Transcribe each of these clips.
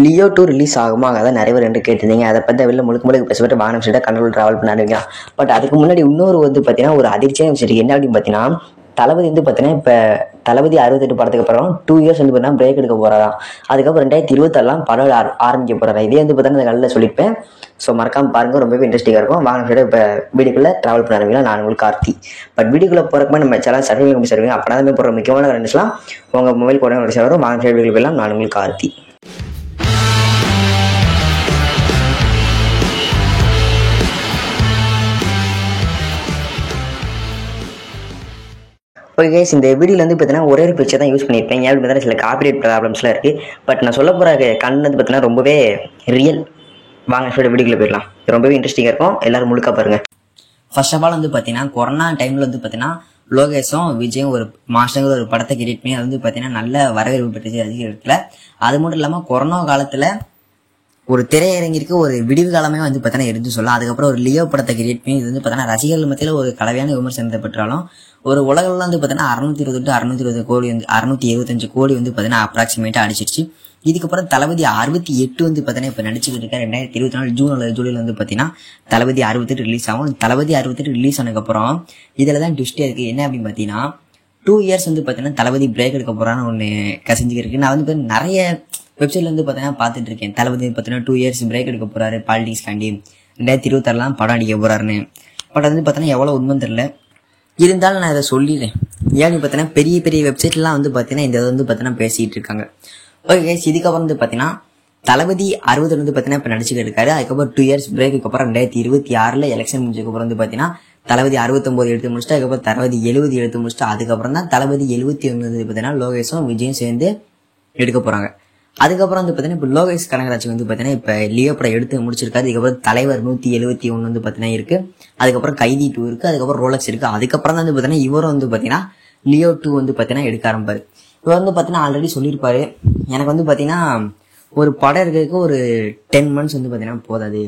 Leo 2 release ஆகுமா? அதான் நிறைய பேர் ரெண்டு கேட்டிருந்தீங்க. அதை பற்றி வெளில முழுக்க பேசப்பட்டு வாகனம் சைடாக கண்ட்ரோல் ட்ராவல் பண்ண ஆரம்பிக்கலாம். பட் அதுக்கு முன்னாடி இன்னொரு பார்த்தீங்கன்னா ஒரு அதிர்ச்சியான விஷயம் என்ன அப்படின்னு பார்த்தீங்கன்னா, தளபதி பார்த்தீங்கன்னா இப்போ தளபதி 68 படத்துக்கு அப்புறம் 2 இயர்ஸ் பார்த்தீங்கன்னா பிரேக் எடுக்க போகிறாராம். அதுக்கப்புறம் 2026 படம் ஆரம்பிக்க போகிறாரா. இதே பார்த்தீங்கன்னா இந்த காலையில் சொல்லியிருப்பேன். ஸோ மறக்காம பாருங்க, ரொம்பவே இன்ட்ரெஸ்டிங்காக இருக்கும். வாகனம் சைடாக இப்போ வீடியோக்குள்ளே ட்ராவல் பண்ண ஆரம்பிக்கலாம். நான் உங்களுக்கு கார்த்தி. பட் வீடியோக்குள்ளே போகிறப்ப நம்ம சேனல் சர்வீஸ் சர்வீங்க அப்படின்னா போகிற முக்கியமான கரண்ட்ஸ்லாம் உங்கள் மொபைல் கூட வரும். வாகனம் சைடு வீடியோ போயிடலாம். நான் உங்களுக்கு கார்த்தி. ஓகே கைஸ், இந்த வீடியோவில் பார்த்தீங்கன்னா ஒரே ஒரு பிக்சர் தான் யூஸ் பண்ணியிருப்பேன். ஏன் பார்த்தீங்கன்னா சில காப்பிரைட் ப்ராப்ளம்ஸ்லாம் இருக்குது. பட் நான் சொல்ல போகிற கண்டென்ட் பார்த்தீங்கன்னா ரொம்பவே ரியல். வாங்க வீடியோக்குள்ளே போயிடலாம். ரொம்பவே இன்ட்ரெஸ்டிங்காக இருக்கும். எல்லாரும் முழுக்க பாருங்கள். ஃபர்ஸ்ட் ஆஃப் ஆல் பார்த்தீங்கன்னா கொரோனா டைமில் பார்த்தீங்கன்னா லோகேஷும் விஜயும் ஒரு மாஸ்டருங்கிற ஒரு படத்தை கிரியேட் பண்ணி அது பார்த்தீங்கன்னா நல்ல வரவேற்பு பெற்றுச்சு அதிக இடத்துல. அது மட்டும் இல்லாமல் கொரோனா காலத்தில் ஒரு திரையரங்கிற்கு ஒரு விடிவு காலமே பார்த்தீங்கன்னா இருந்து சொல்லலாம். அதுக்கப்புறம் ஒரு லியோ படத்தை கிரியேட் பண்ணி இது பார்த்தீங்கன்னா ரசிகர்கள் மத்தியில் ஒரு கலவையான விமர்சனத்தை பெற்றாலும் ஒரு உலகில் பார்த்தீங்கன்னா 620 620 கோடி 675 கோடி பார்த்தீங்கன்னா அப்ராக்சிமேட்டாக அடிச்சிருச்சு. இதுக்கப்புறம் தளபதி 68 பார்த்தீங்கன்னா இப்போ நடிச்சுக்கிட்டு இருக்காரு. 2024 ஜூலையில் பார்த்தீங்கன்னா தளபதி 68 ரிலீஸ் ஆகும். தளபதி 68 ரிலீஸ் ஆனதுக்கப்புறம் இதில் தான் ட்விஸ்டே இருக்குது. என்ன அப்படின்னு பார்த்தீங்கன்னா 2 இயர்ஸ் பார்த்தீங்கன்னா தளபதி பிரேக் எடுக்க போகிறான்னு ஒன்று கசிஞ்சுக்கு இருக்குது. நான் நிறைய வெப்சைட்ல பார்த்தீங்கன்னா பார்த்துட்டு இருக்கேன். தளபதி பார்த்தீங்கன்னா 2 இயர்ஸ் பிரேக் எடுக்க போறாரு பாலிடிக்ஸ் காண்டி, 2026 படம் அடிக்க போறாருன்னு. பட் அது பார்த்தீங்கன்னா எவ்வளோ உண்மை தெரியல. இருந்தாலும் நான் இதை சொல்லிடுறேன். ஏன்னு பார்த்தீங்கன்னா பெரிய பெரிய வெப்சைட்லாம் பார்த்தீங்கன்னா இந்த இதை பார்த்தீங்கன்னா பேசிட்டு இருக்காங்க. ஓகே கைஸ், இதுக்கப்புறம் பார்த்தீங்கன்னா தளபதி 60 பார்த்தீங்கன்னா இப்போ நடிச்சுட்டு இருக்காரு. அதுக்கப்புறம் 2 இயர்ஸ் பிரேக்கு அப்புறம் 2026 எலெக்ஷன் முடிஞ்சதுக்கப்புறம் பார்த்தீங்கன்னா தளபதி 69 எடுத்து முடிச்சுட்டு அதுக்கப்புறம் தளபதி 70 எடுத்து முடிச்சுட்டு அதுக்கப்புறம் தான் தளபதி 71 பார்த்தீங்கன்னா லோகேஷும் விஜயும் சேர்ந்து எடுக்க போறாங்க. அதுக்கப்புறம் பார்த்தீங்கன்னா இப்போ லோகேஷ் கனகராஜ் பார்த்தீங்கன்னா இப்போ லியோ படம் எடுத்து முடிச்சிருக்காரு. அதுக்கப்புறம் தலைவர் 171 பார்த்தீங்கன்னா இருக்கு. அதுக்கப்புறம் கைதி 2 இருக்கு. அதுக்கப்புறம் ரோலக்ஸ் இருக்கு. அதுக்கப்புறம் தான் பார்த்தீங்கன்னா இவரும் பார்த்தீங்கன்னா லியோ 2 பார்த்தீங்கன்னா எடுக்க ஆரம்பிப்பாரு. இவர் பார்த்தீங்கன்னா ஆல்ரெடி சொல்லியிருப்பாரு, எனக்கு பார்த்தீங்கன்னா ஒரு படம் இருக்கிறதுக்கு ஒரு 10 months பார்த்தீங்கன்னா போதாது,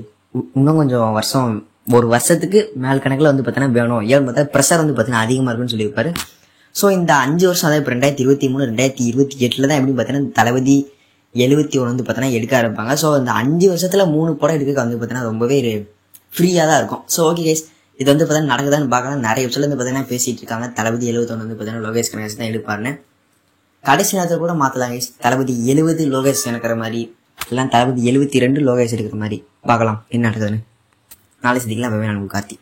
இன்னும் கொஞ்சம் வருஷம், ஒரு வருஷத்துக்கு மேல் கணக்கில் பார்த்தீங்கன்னா வேணும். ஏன்னு பார்த்தா ப்ரெஷர் பார்த்தீங்கன்னா அதிகமாக இருக்குன்னு சொல்லியிருப்பாரு. ஸோ இந்த 5 வருஷம் அதாவது இப்போ 2023 2028 தான் எப்படி பார்த்தீங்கன்னா தளபதி 71 பார்த்தீங்கன்னா எடுக்க ஆரம்பிப்பாங்க. ஸோ இந்த 5 வருஷத்துல 3 படம் எடுக்க பார்த்தீங்கன்னா ரொம்பவே ஃப்ரீயாக தான் இருக்கும். ஸோ ஓகே கைஸ், இது பார்த்தீங்கன்னா நடக்குதான்னு பார்க்கலாம். நிறைய விஷயம் பார்த்தீங்கன்னா பேசிட்டு இருக்காங்க. தளபதி 71 பார்த்தீங்கன்னா லோகேஷ் கனகராஜ் தான் எடுப்பாருன்னு. கடைசி நேரத்தில் கூட மாற்றலாம் கைஸ். தளபதி 70 லோகேஷ் எடுக்கிற மாதிரி, இல்லை தளபதி 72 லோகேஷ் எடுக்கிற மாதிரி பார்க்கலாம் என்ன நடக்குதுன்னு. நாளை சந்திக்கலாம். நான் கார்த்தி.